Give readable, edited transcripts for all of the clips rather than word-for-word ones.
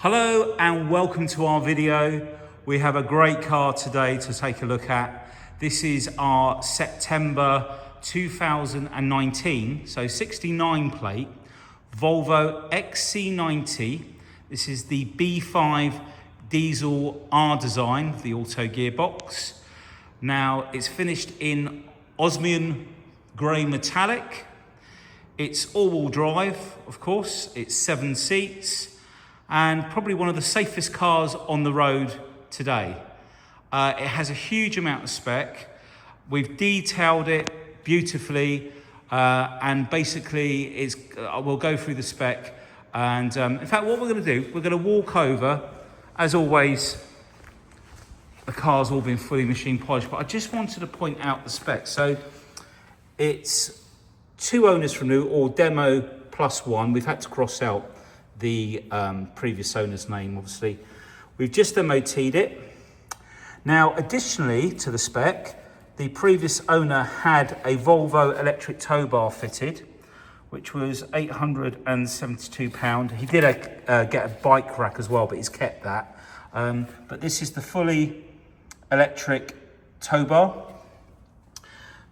Hello and welcome to our video. We have a great car today to take a look at. This is our September 2019, so 69 plate, Volvo XC90. This is the B5 diesel R design, the auto gearbox. Now it's finished in osmium grey metallic. It's all-wheel drive, of course. It's 7 seats. And probably one of the safest cars on the road today. It has a huge amount of spec. We've detailed it beautifully, and basically we'll go through the spec. And in fact, what we're going to do, we're going to walk over. As always, the car's all been fully machine polished, but I just wanted to point out the spec. So it's 2 owners from new, or demo plus 1. We've had to cross out the previous owner's name, obviously. We've just MOT'd it. Now, additionally to the spec, the previous owner had a Volvo electric tow bar fitted, which was £872. He did get a bike rack as well, but he's kept that. But this is the fully electric tow bar.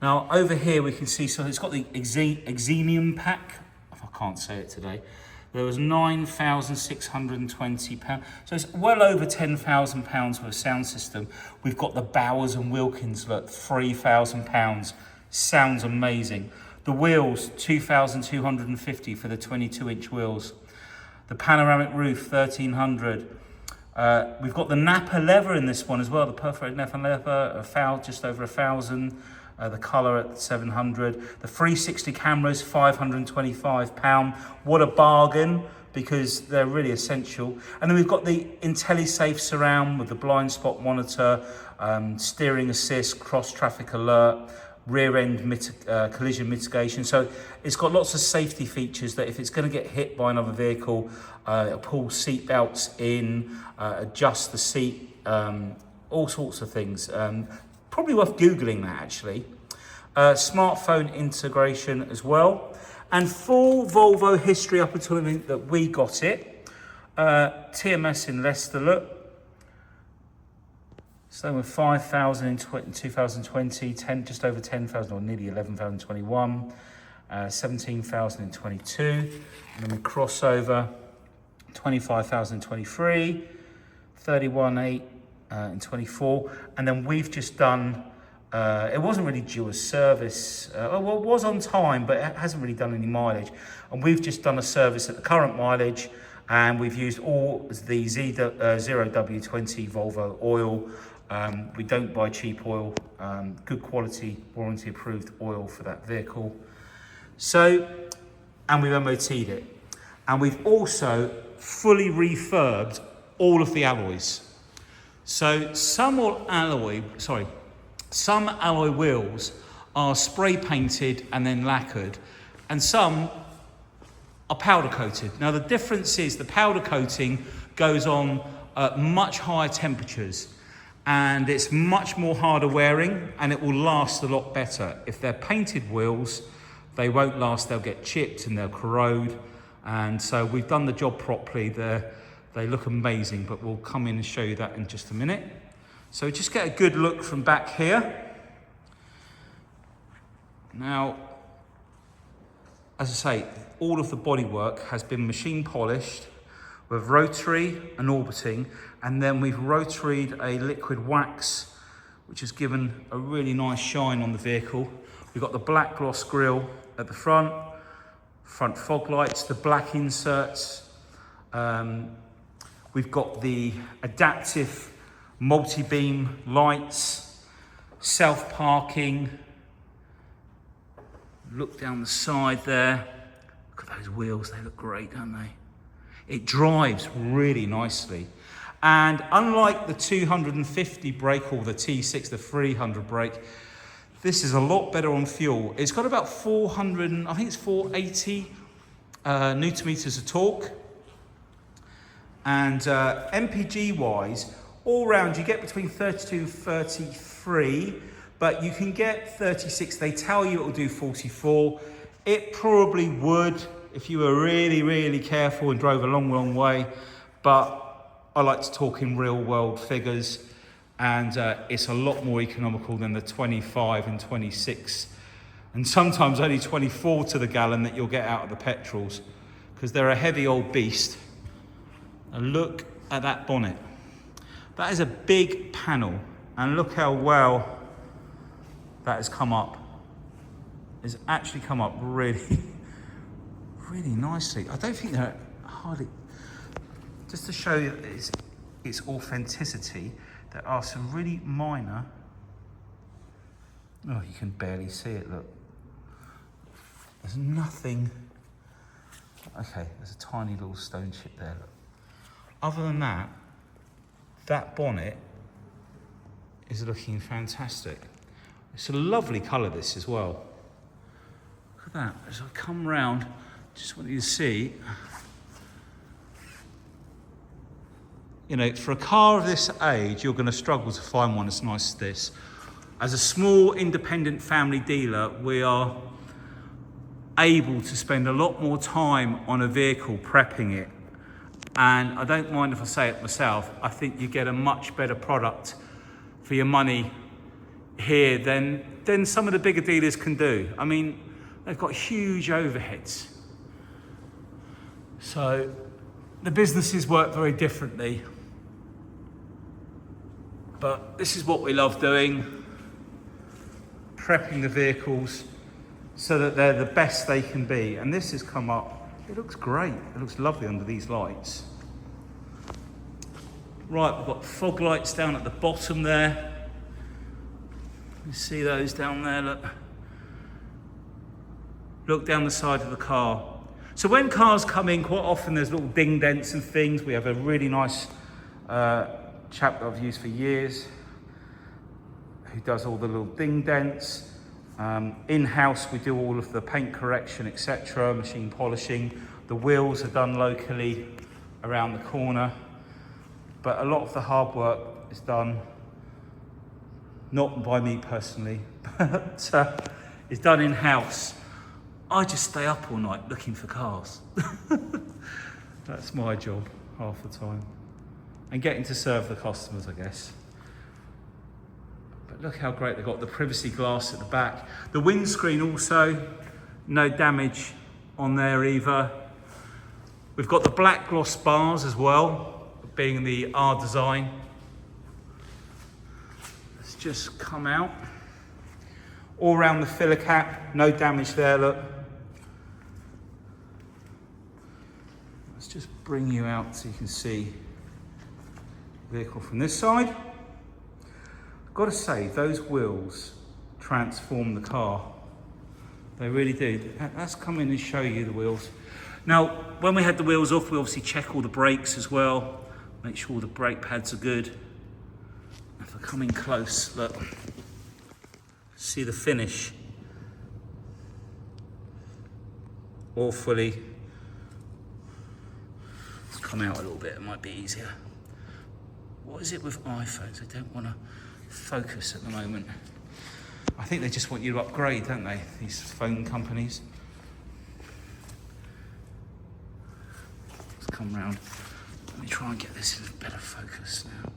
Now, over here we can see, so it's got the XENIUM pack. I can't say it today. There was £9,620. So it's well over £10,000 for a sound system. We've got the Bowers and Wilkins, look, £3,000. Sounds amazing. The wheels, £2,250 for the 22-inch wheels. The panoramic roof, £1,300. We've got the NAPPA leather in this one as well, the perforated NAPPA leather, just over £1,000. The colour at £700. The 360 cameras, £525. What a bargain, because they're really essential. And then we've got the INTELLISAFE surround with the blind spot monitor, steering assist, cross traffic alert, rear end collision mitigation. So it's got lots of safety features that if it's going to get hit by another vehicle, it'll pull seat belts in, adjust the seat, all sorts of things. Probably worth Googling that, actually. Smartphone integration as well. And full Volvo history up until the minute that we got it. TMS in Leicester, look. So with 5,000 in 2020, just over 10,000, or nearly 11,021. 17,000 in 22. And then we cross over 25,000 in 23. 31,800 in 24, and then we've just done, it wasn't really due a service, well, it was on time, but it hasn't really done any mileage, and we've just done a service at the current mileage, and we've used all the 0W20 Volvo oil. We don't buy cheap oil, good quality, warranty approved oil for that vehicle. So, and we've MOT'd it, and we've also fully refurbed all of the alloys. So some alloy wheels are spray painted and then lacquered, and some are powder coated. Now the difference is the powder coating goes on at much higher temperatures, and it's much more harder wearing, and it will last a lot better. If they're painted wheels, they won't last, they'll get chipped and they'll corrode. And so we've done the job properly. They look amazing, but we'll come in and show you that in just a minute. So just get a good look from back here. Now, as I say, all of the bodywork has been machine polished with rotary and orbiting, and then we've rotoried a liquid wax, which has given a really nice shine on the vehicle. We've got the black gloss grille at the front fog lights, the black inserts. We've got the adaptive multi-beam lights, self-parking. Look down the side there. Look at those wheels, they look great, don't they? It drives really nicely. And unlike the 250 brake or the T6, the 300 brake, this is a lot better on fuel. It's got about 400, I think it's 480 Newton meters of torque. And MPG wise, all round you get between 32 and 33, but you can get 36. They tell you it will do 44. It probably would if you were really, really careful and drove a long, long way. but I like to talk in real world figures, and it's a lot more economical than the 25 and 26 and sometimes only 24 to the gallon that you'll get out of the petrols, because they're a heavy old beast. And look at that bonnet. That is a big panel, and look how well that has come up. It's actually come up really, really nicely. I don't think they're hardly, just to show you its authenticity, there are some really minor, oh, you can barely see it, look. There's nothing, okay, there's a tiny little stone chip there, look. Other than that, that bonnet is looking fantastic. It's a lovely colour, this as well. Look at that, as I come round, just want you to see, you know, for a car of this age, you're going to struggle to find one as nice as this. As a small independent family dealer, we are able to spend a lot more time on a vehicle prepping it. And I don't mind if I say it myself, I think you get a much better product for your money here than some of the bigger dealers can do. I mean, they've got huge overheads. So the businesses work very differently. But this is what we love doing, prepping the vehicles so that they're the best they can be. And this has come up, it looks great. It looks lovely under these lights. Right, we've got fog lights down at the bottom there. You see those down there, look. Look down the side of the car. So when cars come in, quite often there's little ding dents and things. We have a really nice chap that I've used for years who does all the little ding dents. In-house we do all of the paint correction, etc., machine polishing. The wheels are done locally around the corner, but a lot of the hard work is done not by me personally, but it's done in-house. I just stay up all night looking for cars. That's my job half the time. And getting to serve the customers, I guess. But look how great they've got the privacy glass at the back. The windscreen also, no damage on there either. We've got the black gloss bars as well, being the R design. Let's just come out. All around the filler cap, no damage there, look. Let's just bring you out so you can see the vehicle from this side. I've got to say, those wheels transform the car. They really do. Let's come in and show you the wheels. Now, when we had the wheels off, we obviously check all the brakes as well, make sure all the brake pads are good. If I come in close, look, see the finish. Awfully. Let's come out a little bit, it might be easier. What is it with iPhones? I don't want to focus at the moment. I think they just want you to upgrade, don't they, these phone companies? Let's come round. Let me try and get this in better focus now.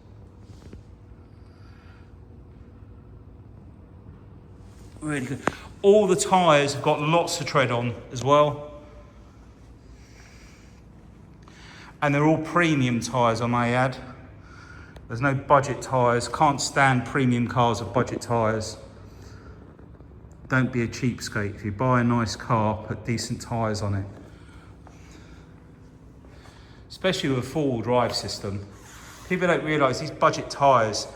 Really good. All the tyres have got lots of tread on as well. And they're all premium tyres, I may add. There's no budget tyres. Can't stand premium cars with budget tyres. Don't be a cheapskate. If you buy a nice car, put decent tyres on it. Especially with a four-wheel drive system. People don't realise these budget tyres,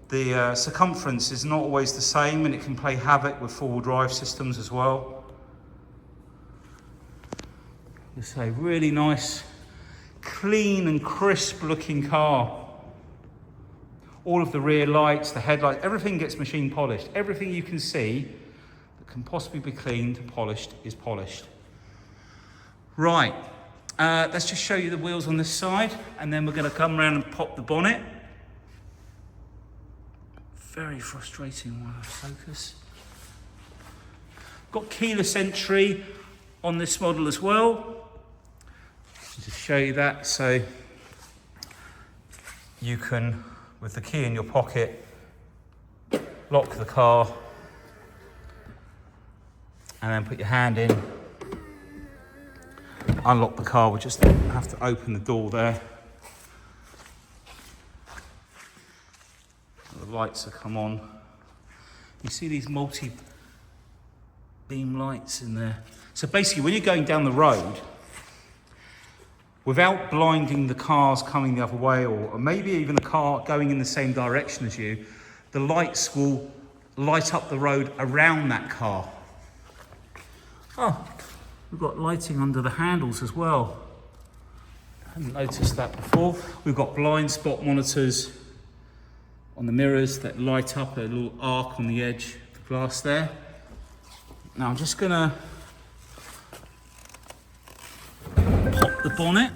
the circumference is not always the same, and it can play havoc with four-wheel drive systems as well. It's a really nice, clean and crisp looking car. All of the rear lights, the headlights, everything gets machine polished. Everything you can see that can possibly be cleaned, polished, is polished. Right, let's just show you the wheels on this side, and then we're going to come around and pop the bonnet. Very frustrating while I focus. Got keyless entry on this model as well. Just show you that. So you can, with the key in your pocket, lock the car and then put your hand in, unlock the car. We just have to open the door there. The lights have come on. You see these multi-beam lights in there. So basically, when you're going down the road, without blinding the cars coming the other way, or maybe even the car going in the same direction as you, the lights will light up the road around that car. Oh, we've got lighting under the handles as well. I hadn't noticed that before. We've got blind spot monitors on the mirrors that light up a little arc on the edge of the glass there. Now I'm just gonna pop the bonnet.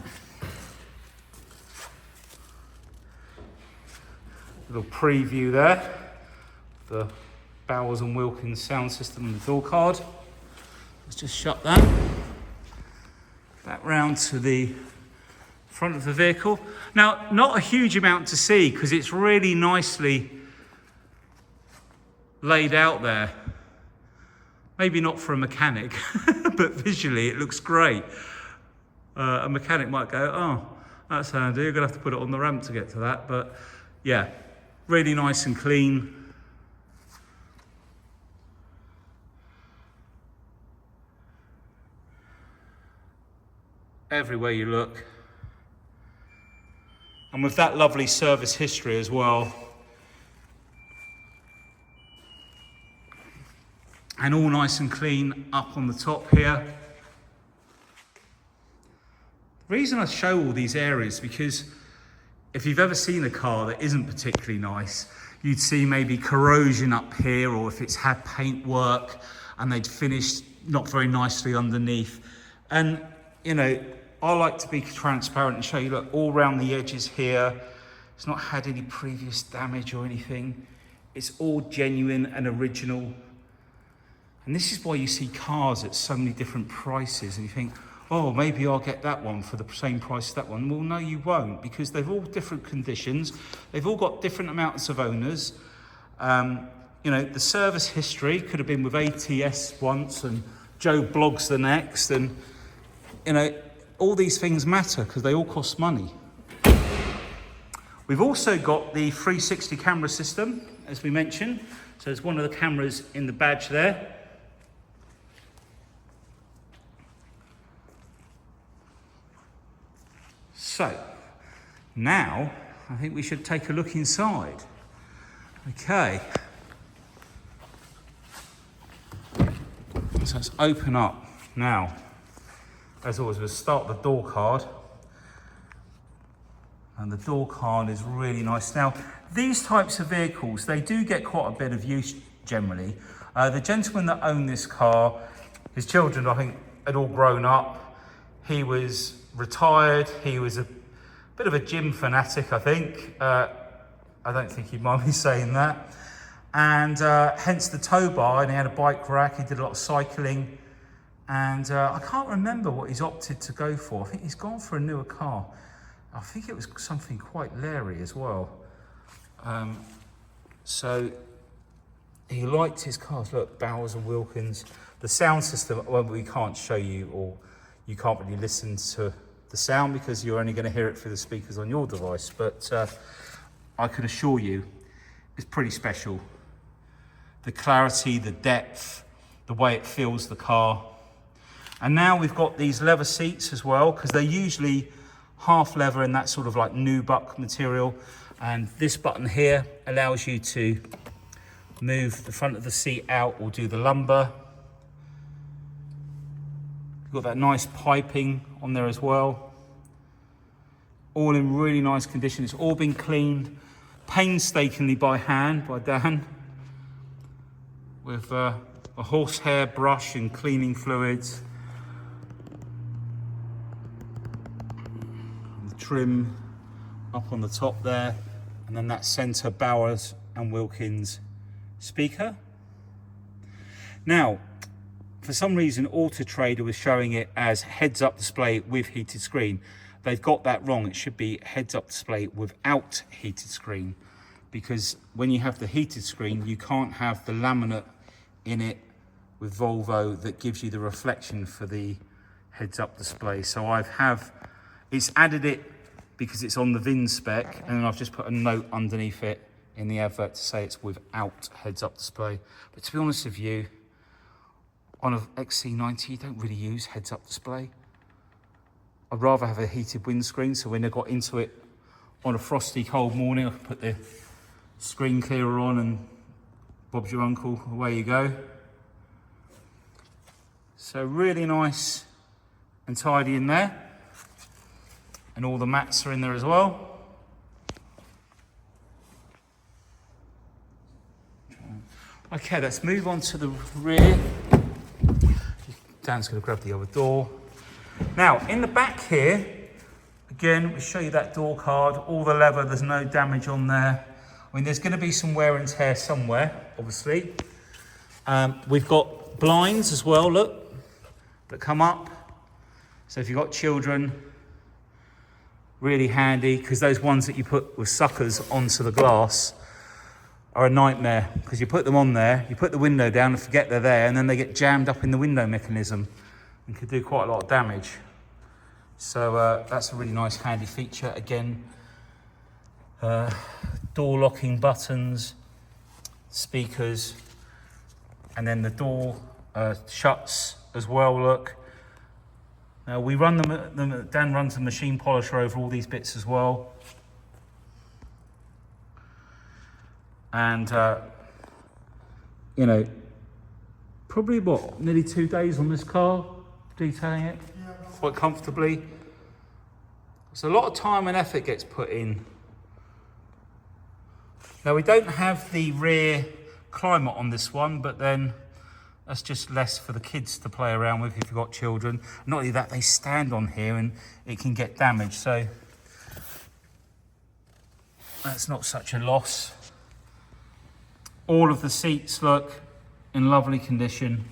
Little preview there. The Bowers and Wilkins sound system and the door card. Let's just shut that. Back round to the front of the vehicle. Now, not a huge amount to see because it's really nicely laid out there. Maybe not for a mechanic, but visually it looks great. A mechanic might go, oh, that's handy, you're gonna have to put it on the ramp to get to that. But yeah, really nice and clean. Everywhere you look. And with that lovely service history as well. And all nice and clean up on the top here. The reason I show all these areas because if you've ever seen a car that isn't particularly nice, you'd see maybe corrosion up here, or if it's had paint work and they'd finished not very nicely underneath. And you know, I like to be transparent and show you, look, all around the edges here, it's not had any previous damage or anything. It's all genuine and original. And this is why you see cars at so many different prices and you think, oh, maybe I'll get that one for the same price as that one. Well, no, you won't, because they've all different conditions. They've all got different amounts of owners. You know, the service history could have been with ATS once and Joe Bloggs the next. And, you know, all these things matter because they all cost money. We've also got the 360 camera system, as we mentioned. So there's one of the cameras in the badge there. So, now, I think we should take a look inside. Okay. So let's open up. Now, as always, we'll start the door card. And the door card is really nice. Now, these types of vehicles, they do get quite a bit of use generally. The gentleman that owned this car, his children, I think, had all grown up. He was retired. He was a bit of a gym fanatic, I think. I don't think he'd mind me saying that. And hence the tow bar, and he had a bike rack. He did a lot of cycling. And I can't remember what he's opted to go for. I think he's gone for a newer car. I think it was something quite leery as well. So he liked his cars. Look, Bowers and Wilkins. The sound system, well, we can't show you, or you can't really listen to the sound because you're only going to hear it through the speakers on your device. But I can assure you, it's pretty special. The clarity, the depth, the way it feels the car. And now we've got these leather seats as well, because they're usually half leather and that sort of like nubuck material. And this button here allows you to move the front of the seat out or do the lumbar. You've got that nice piping on there as well. All in really nice condition. It's all been cleaned painstakingly by hand, by Dan, with a horsehair brush and cleaning fluids. And the trim up on the top there. And then that center Bowers and Wilkins speaker. Now, for some reason, Auto Trader was showing it as heads-up display with heated screen. they've got that wrong. It should be heads-up display without heated screen, because when you have the heated screen, you can't have the laminate in it with Volvo that gives you the reflection for the heads-up display. So it's added it because it's on the VIN spec, and then I've just put a note underneath it in the advert to say it's without heads-up display. But to be honest with you, on an XC90, you don't really use heads-up display. I'd rather have a heated windscreen, so when I got into it on a frosty, cold morning, I could put the screen clearer on and Bob's your uncle, away you go. So really nice and tidy in there. And all the mats are in there as well. Okay, let's move on to the rear. Dan's going to grab the other door. Now, in the back here, again, we show you that door card, all the leather, there's no damage on there. I mean, there's going to be some wear and tear somewhere, obviously. We've got blinds as well, look, that come up. So if you've got children, really handy, because those ones that you put with suckers onto the glass are a nightmare, because you put them on there, you put the window down and forget they're there, and then they get jammed up in the window mechanism and could do quite a lot of damage. So that's a really nice handy feature. Again, door locking buttons, speakers, and then the door shuts as well, look. Now we run them, Dan runs the machine polisher over all these bits as well. And, you know, probably what, nearly 2 days on this car, detailing it quite comfortably. So a lot of time and effort gets put in. Now we don't have the rear climate on this one, but then that's just less for the kids to play around with if you've got children. Not only that, they stand on here and it can get damaged, so that's not such a loss. All of the seats look in lovely condition.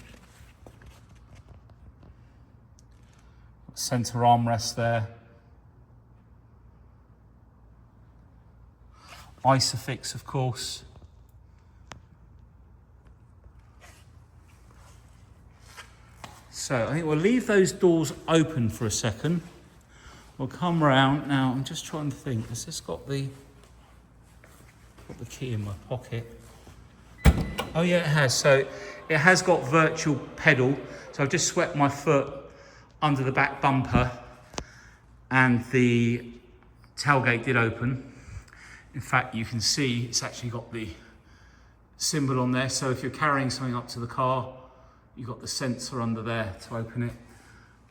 Centre armrest there. ISOFIX, of course. So I think we'll leave those doors open for a second. We'll come round. Now I'm just trying to think, has this got the key in my pocket? Oh yeah, it has. So it has got virtual pedal. So I've just swept my foot under the back bumper and the tailgate did open. In fact, you can see it's actually got the symbol on there. So if you're carrying something up to the car, you've got the sensor under there to open it.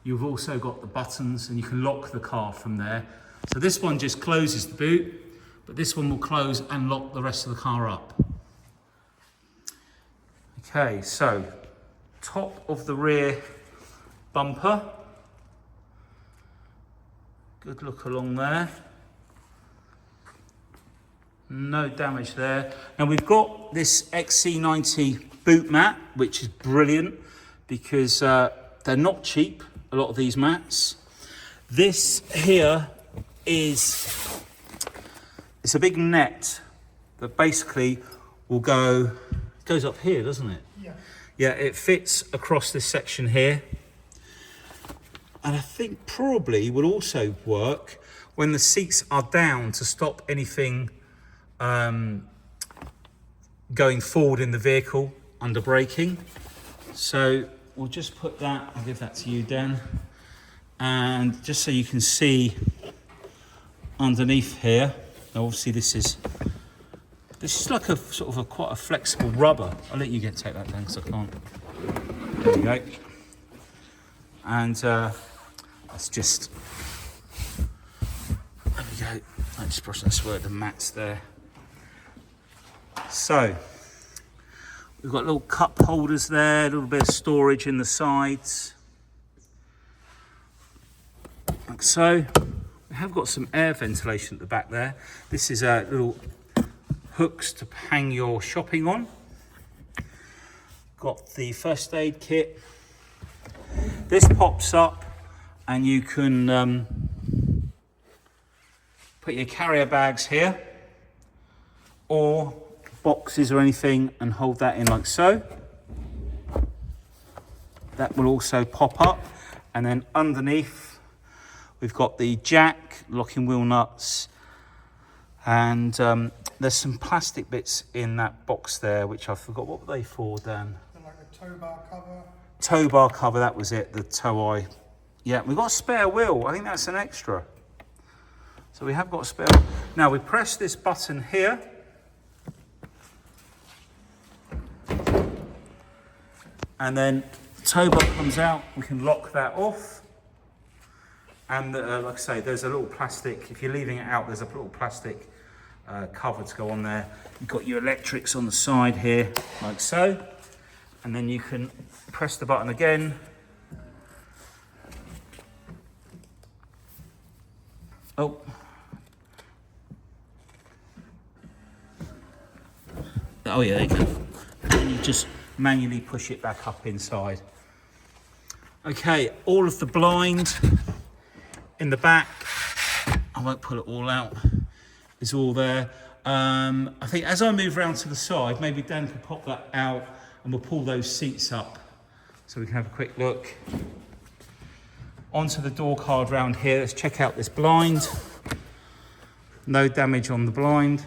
You've also got the buttons and you can lock the car from there. So this one just closes the boot, but this one will close and lock the rest of the car up. Okay, so top of the rear bumper. Good look along there. No damage there. Now we've got this XC90 boot mat, which is brilliant because they're not cheap, a lot of these mats. This here it's a big net that basically will goes up here, doesn't it? Yeah. Yeah, it fits across this section here. And I think probably will also work when the seats are down to stop anything going forward in the vehicle under braking. So we'll just put that, I'll give that to you, Dan. And just so you can see underneath here, now obviously this is like a sort of quite a flexible rubber. I'll let you take that, Dan, because I can't. There you go. And that's just, there we go. I just brush that word, the mats there. So we've got little cup holders there, a little bit of storage in the sides, like so. We have got some air ventilation at the back there. This is little hooks to hang your shopping on. Got the first aid kit. This pops up and you can put your carrier bags here, or boxes or anything, and hold that in like so. That will also pop up. And then underneath, we've got the jack, locking wheel nuts, and there's some plastic bits in that box there, which I forgot. What were they for, Dan? Like a tow bar cover. Tow bar cover, that was it, the tow eye. Yeah, we've got a spare wheel. I think that's an extra. So we have got a spare. Now we press this button here. And then the tow bar comes out. We can lock that off. And like I say, there's a little plastic, if you're leaving it out, there's a little plastic cover to go on there. You've got your electrics on the side here, like so. And then you can press the button again. Oh. Oh yeah, there you go. And you just manually push it back up inside. Okay, all of the blind in the back, I won't pull it all out, is all there. I think as I move around to the side, maybe Dan can pop that out and we'll pull those seats up so we can have a quick look. Onto the door card round here, let's check out this blind. No damage on the blind.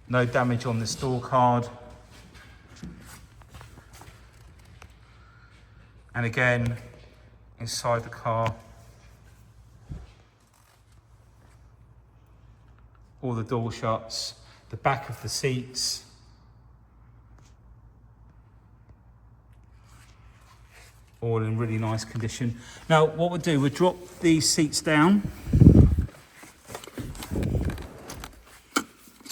No damage on this door card. And again, inside the car, all the door shuts, the back of the seats, all in really nice condition. Now, what we'll do, we'll drop these seats down.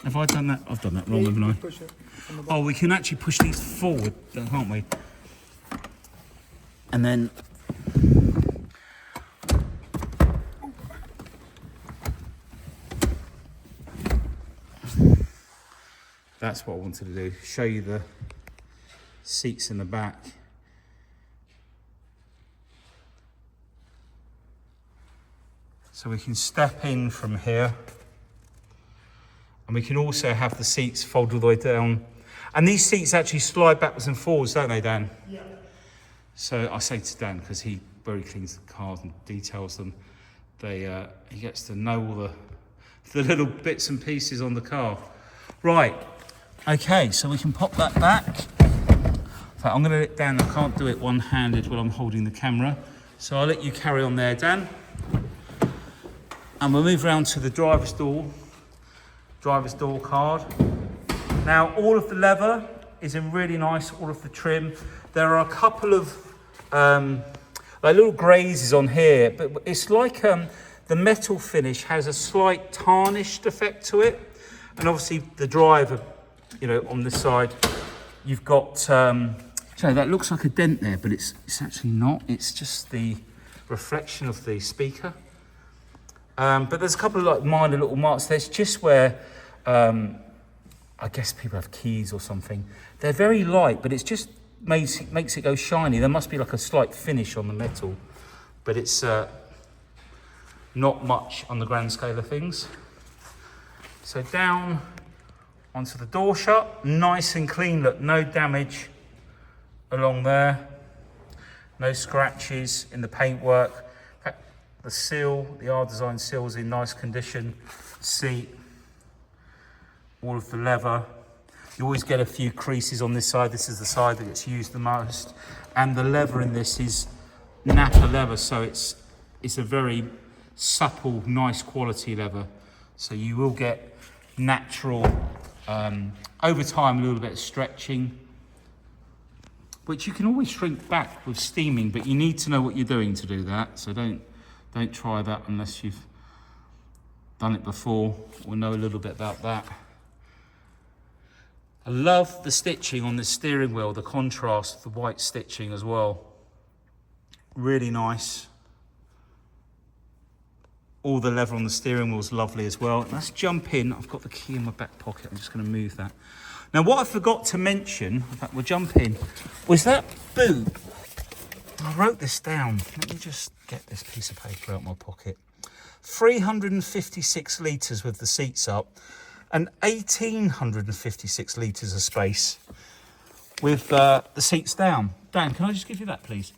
Have I done that? I've done that wrong, haven't I? Push it from the back. Oh, we can actually push these forward, can't we? And then that's what I wanted to do, show you the seats in the back. So we can step in from here, and we can also have the seats fold all the way down. And these seats actually slide backwards and forwards, don't they, Dan? Yeah. So I say to Dan, because he very cleans the cars and details them, he gets to know all the little bits and pieces on the car. Right, okay, so we can pop that back. In fact, I'm going to let Dan, I can't do it one-handed while I'm holding the camera, so I'll let you carry on there, Dan. And we'll move around to the driver's door card. Now, all of the leather is in really nice, all of the trim. There are a couple of like little grazes on here, but it's like the metal finish has a slight tarnished effect to it. And obviously the driver, you know, on this side, you've got, so that looks like a dent there, but it's actually not. It's just the reflection of the speaker. But there's a couple of like minor little marks. There's just where, I guess people have keys or something. They're very light, but it's just makes it go shiny. There must be like a slight finish on the metal, but it's not much on the grand scale of things. So down onto the door shut, nice and clean, look, no damage along there, no scratches in the paintwork. In fact, the seal, the R design seal is in nice condition. Seat, all of the leather. You always get a few creases on this side. This is the side that gets used the most. And the leather in this is NAPPA leather, so it's a very supple, nice quality leather. So you will get natural, over time, a little bit of stretching, which you can always shrink back with steaming, but you need to know what you're doing to do that. So don't try that unless you've done it before or know a little bit about that. I love the stitching on the steering wheel, the contrast, the white stitching as well. Really nice. All the leather on the steering wheel is lovely as well. Let's jump in. I've got the key in my back pocket. I'm just going to move that. Now, what I forgot to mention, in fact, we'll jump in, was that boot. I wrote this down. Let me just get this piece of paper out of my pocket. 356 litres with the seats up and 1,856 litres of space with the seats down. Dan, can I just give you that, please?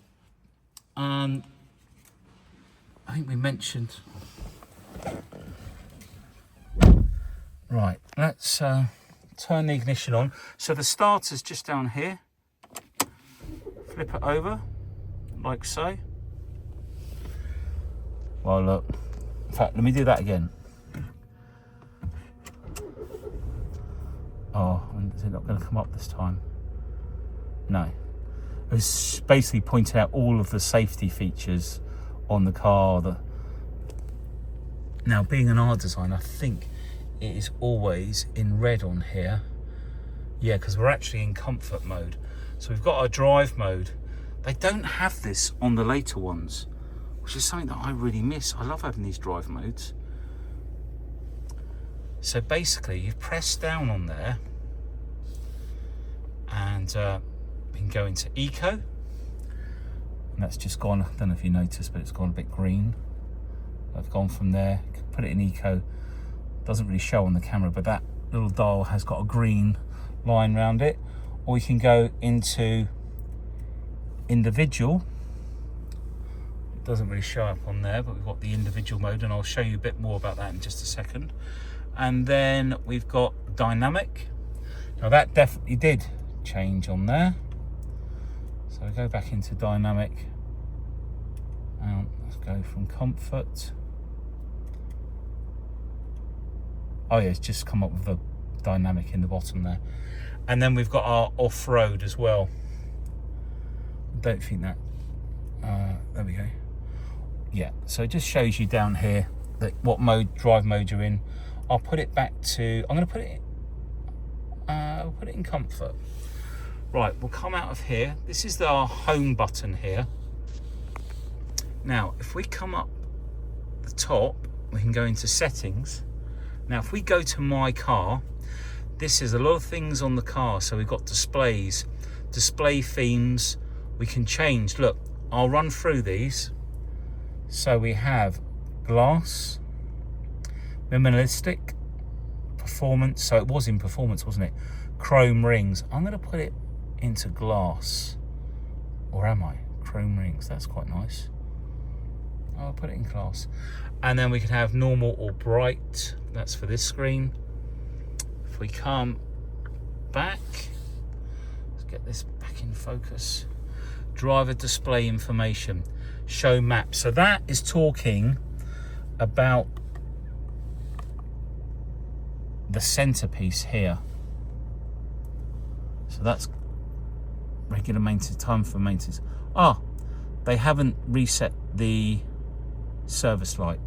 I think we mentioned... Right, let's turn the ignition on. So the starter's just down here. Flip it over, like so. Well, look. In fact, let me do that again. Oh, is it not going to come up this time? No. It was basically pointing out all of the safety features on the car. Now, being an R design, I think it is always in red on here. Yeah, because we're actually in comfort mode. So we've got our drive mode. They don't have this on the later ones, which is something that I really miss. I love having these drive modes. So basically, you press down on there and we can go into Eco. And that's just gone, I don't know if you noticed, but it's gone a bit green. I've gone from there, put it in Eco. Doesn't really show on the camera, but that little dial has got a green line around it. Or we can go into individual. It doesn't really show up on there, but we've got the individual mode, and I'll show you a bit more about that in just a second. And then we've got dynamic. Now that definitely did change on there. So we go back into dynamic. Let's go from comfort. Oh yeah, it's just come up with the dynamic in the bottom there. And then we've got our off-road as well. I don't think that, there we go. Yeah, so it just shows you down here that what drive mode you're in. I'll put it back to, I'm gonna put it, I'll put it in comfort. Right, we'll come out of here. This is our home button here. Now, if we come up the top, we can go into settings. Now, if we go to my car, this is a lot of things on the car. So we've got displays, display themes. We can change. Look, I'll run through these. So we have glass, minimalistic, performance. So it was in performance, wasn't it? Chrome rings. I'm going to put it into glass. Or am I? Chrome rings. That's quite nice. I'll put it in glass. And then we can have normal or bright. That's for this screen. If we come back, let's get this back in focus. Driver display information, show map. So that is talking about the centerpiece here. So that's regular maintenance, time for maintenance. They haven't reset the service light.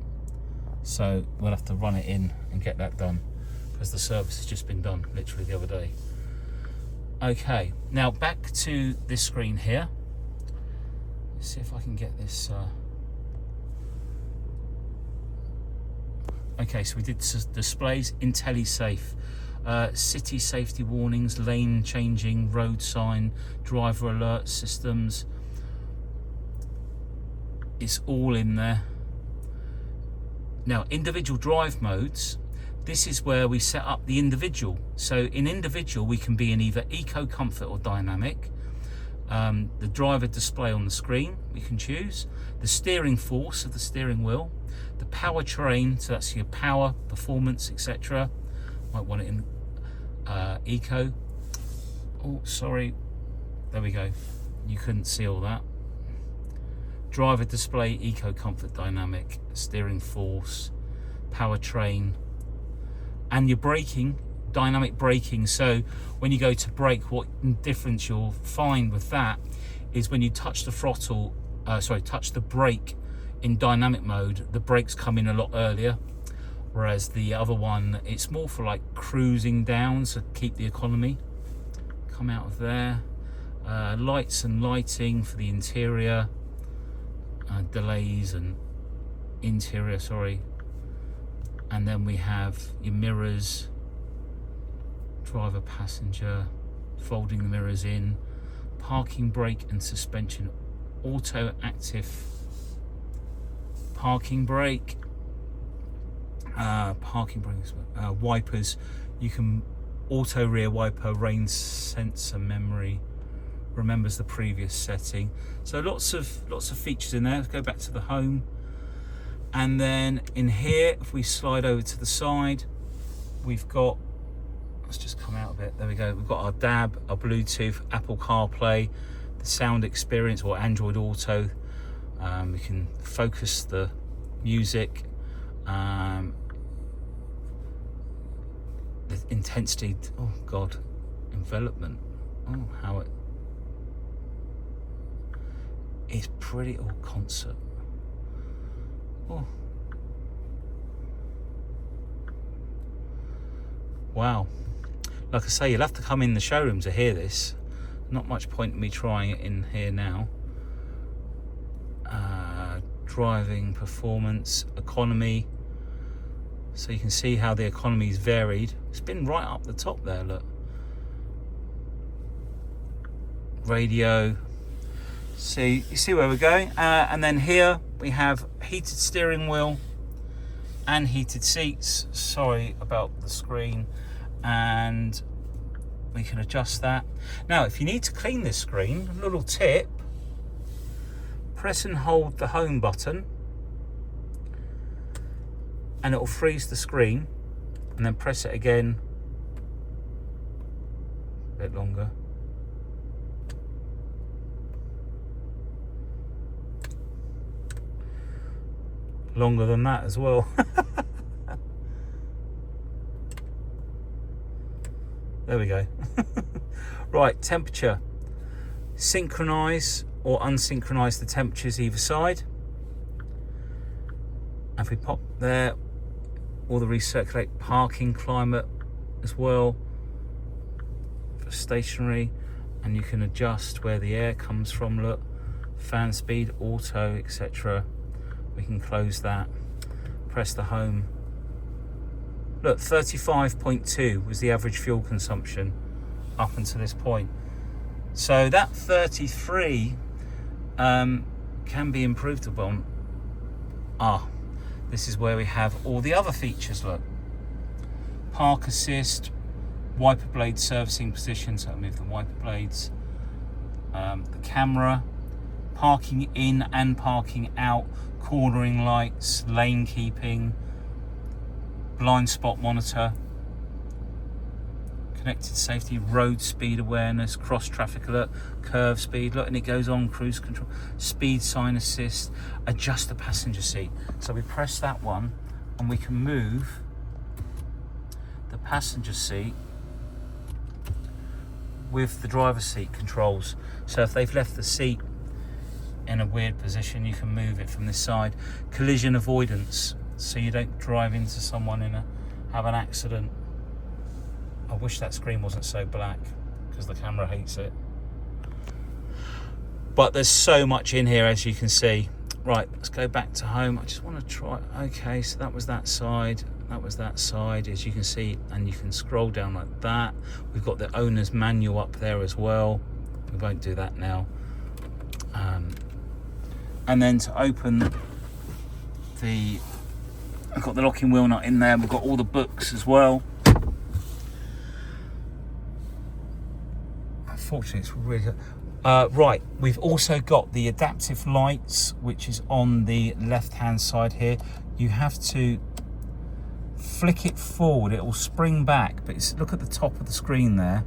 So we'll have to run it in and get that done, because the service has just been done literally the other day. Okay, now back to this screen here. Let's see if I can get this. Okay, so we did displays, INTELLISAFE, city safety warnings, lane changing, road sign, driver alert systems. It's all in there. Now, individual drive modes, this is where we set up the individual. So in individual, we can be in either eco, comfort or dynamic. The driver display on the screen, we can choose. The steering force of the steering wheel. The powertrain, so that's your power, performance, etc. Might want it in eco. Oh, sorry. There we go. You couldn't see all that. Driver display, eco, comfort, dynamic, steering force, powertrain, and your braking, dynamic braking. So when you go to brake, what difference you'll find with that is when you touch the throttle, touch the brake in dynamic mode, the brakes come in a lot earlier, whereas the other one, it's more for like cruising down, so keep the economy. Come out of there. Lights and lighting for the interior. Delays and interior, sorry. And then we have your mirrors, driver, passenger, folding the mirrors in, parking brake and suspension auto active parking brake, wipers. You can auto rear wiper, rain sensor memory, remembers the previous setting. So lots of features in there. Let's go back to the home, and then in here, if we slide over to the side, we've got, let's just come out a bit, there we go, we've got our DAB, our Bluetooth, Apple CarPlay, the sound experience, or Android Auto. We can focus the music, the intensity, oh god, envelopment, oh how it's pretty, or concert, oh wow. Like I say, you'll have to come in the showroom to hear this. Not much point in me trying it in here now. Driving performance, economy. So you can see how the economy's varied. It's been right up the top there, look. Radio. See, you see where we're going. And then here we have heated steering wheel and heated seats. Sorry about the screen. And we can adjust that. Now, if you need to clean this screen, a little tip, press and hold the home button and it will freeze the screen, and then press it again, a bit longer. Longer than that as well. There we go. Right, temperature. Synchronize or unsynchronize the temperatures either side. And if we pop there, all the recirculate, parking climate as well for stationary, and you can adjust where the air comes from, look, fan speed, auto, etc. We can close that, press the home. Look, 35.2 was the average fuel consumption up until this point. So that 33 can be improved upon. This is where we have all the other features, look. Park assist, wiper blade servicing position, so I'll move the wiper blades. The camera, parking in and parking out, cornering lights, lane keeping, blind spot monitor, connected safety, road speed awareness, cross traffic alert, curve speed, look, and it goes on, cruise control, speed sign assist, adjust the passenger seat. So we press that one and we can move the passenger seat with the driver's seat controls. So if they've left the seat in a weird position, you can move it from this side. Collision avoidance, so you don't drive into someone have an accident. I wish that screen wasn't so black because the camera hates it. But there's so much in here, as you can see. Right, let's go back to home. I just want to try, okay, so that was that side, as you can see, and you can scroll down like that. We've got the owner's manual up there as well. We won't do that now. And then to open I've got the locking wheel nut in there. We've got all the books as well. Unfortunately, it's really good. Right, we've also got the adaptive lights, which is on the left-hand side here. You have to flick it forward; it will spring back. But look at the top of the screen there.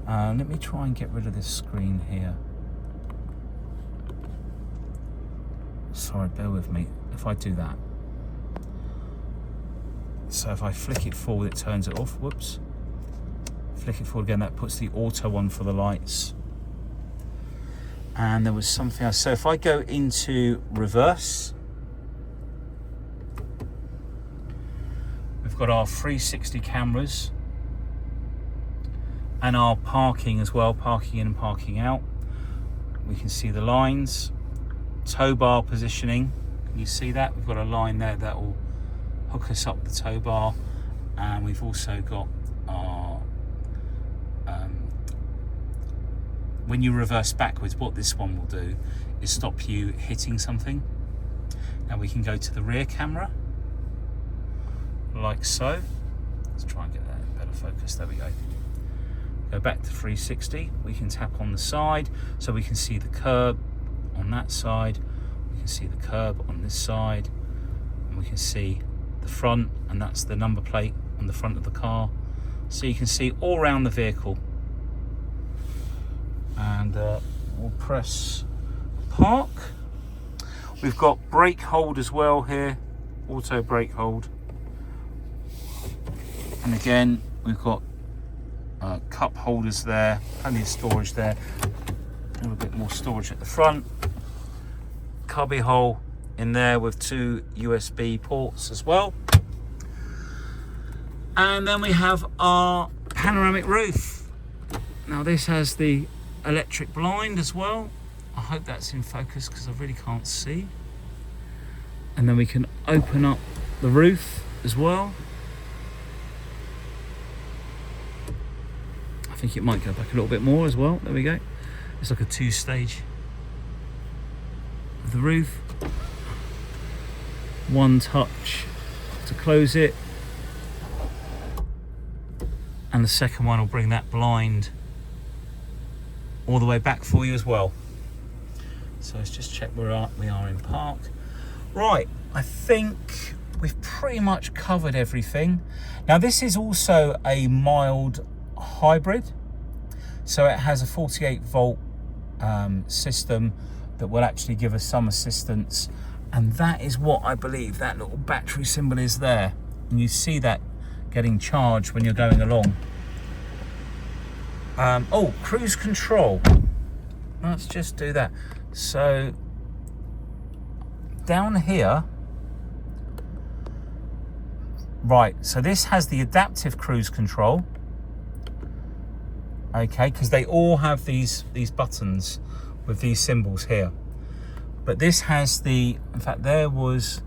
Let me try and get rid of this screen here. Sorry, bear with me if I do that. So if I flick it forward, it turns it off. Whoops. Flick it forward again, that puts the auto on for the lights. And there was something else. So if I go into reverse, we've got our 360 cameras and our parking as well, parking in and parking out. We can see the lines. Tow bar positioning, can you see that? We've got a line there that will hook us up the tow bar, and we've also got our when you reverse backwards, what this one will do is stop you hitting something. Now we can go to the rear camera, like so. Let's try and get that in better focus. There we go. Go back to 360. We can tap on the side so we can see the curb on that side. We can see the curb on this side. And we can see the front, and that's the number plate on the front of the car. So you can see all around the vehicle. And we'll press park. We've got brake hold as well here, auto brake hold. And again, we've got cup holders there, plenty of storage there. A little bit more storage at the front. Cubby hole in there with 2 USB ports as well. And then we have our panoramic roof. Now this has the electric blind as well. I hope that's in focus because I really can't see. And then we can open up the roof as well. I think it might go back a little bit more as well. There we go. It's like a 2-stage of the roof. One touch to close it. And the second one will bring that blind all the way back for you as well. So let's just check where we are in park. Right, I think we've pretty much covered everything. Now this is also a mild hybrid. So it has a 48 volt system that will actually give us some assistance. And that is what I believe that little battery symbol is there. And you see that getting charged when you're going along. Oh, cruise control. Let's just do that. So down here, right, so this has the adaptive cruise control. Okay, because they all have these buttons with these symbols here. But this has the, in fact, there was,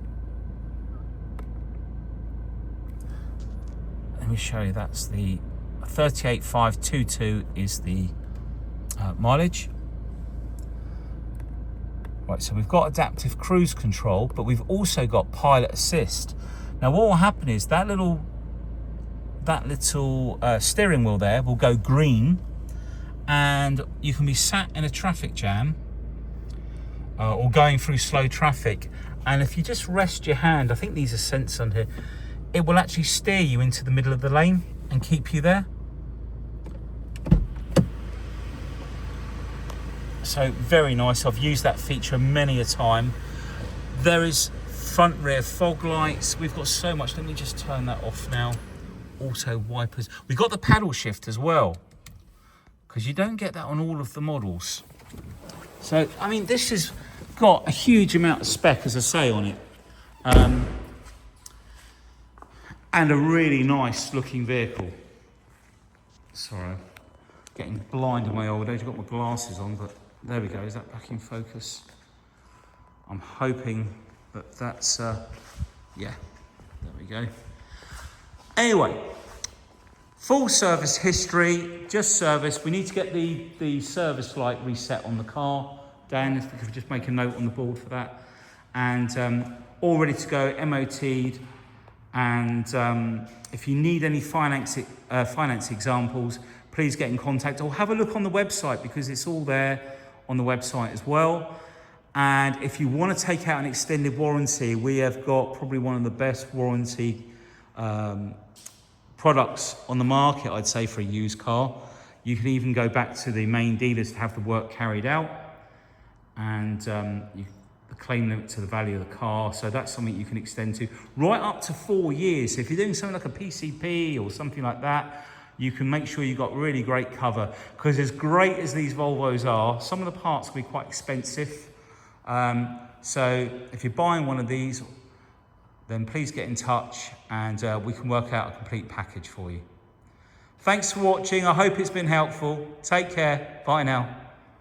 let me show you, that's the 38,522 is the mileage. Right, so we've got adaptive cruise control, but we've also got pilot assist. Now what will happen is that little steering wheel there will go green, and you can be sat in a traffic jam or going through slow traffic, and if you just rest your hand, I think these are sensors on here, it will actually steer you into the middle of the lane and keep you there. So very nice. I've used that feature many a time. There is front rear fog lights. We've got so much. Let me just turn that off now. Auto wipers. We've got the paddle shift as well, because you don't get that on all of the models. So, I mean, this has got a huge amount of spec, as I say, on it. And a really nice looking vehicle. Sorry, getting blind in my old age. I've got my glasses on, but there we go. Is that back in focus? I'm hoping that that's, yeah, there we go. Anyway, full service history, just service. We need to get the service light reset on the car. Dan, if we could just make a note on the board for that. And all ready to go, MOT'd. And if you need any finance examples, please get in contact or have a look on the website, because it's all there on the website as well. And if you want to take out an extended warranty, we have got probably one of the best warranty products on the market, I'd say, for a used car. You can even go back to the main dealers to have the work carried out, and the claim limit to the value of the car. So that's something you can extend to right up to 4 years. So if you're doing something like a PCP or something like that, you can make sure you've got really great cover, because as great as these Volvos are, some of the parts can be quite expensive. So if you're buying one of these, then please get in touch, and we can work out a complete package for you. Thanks for watching. I hope it's been helpful. Take care. Bye now.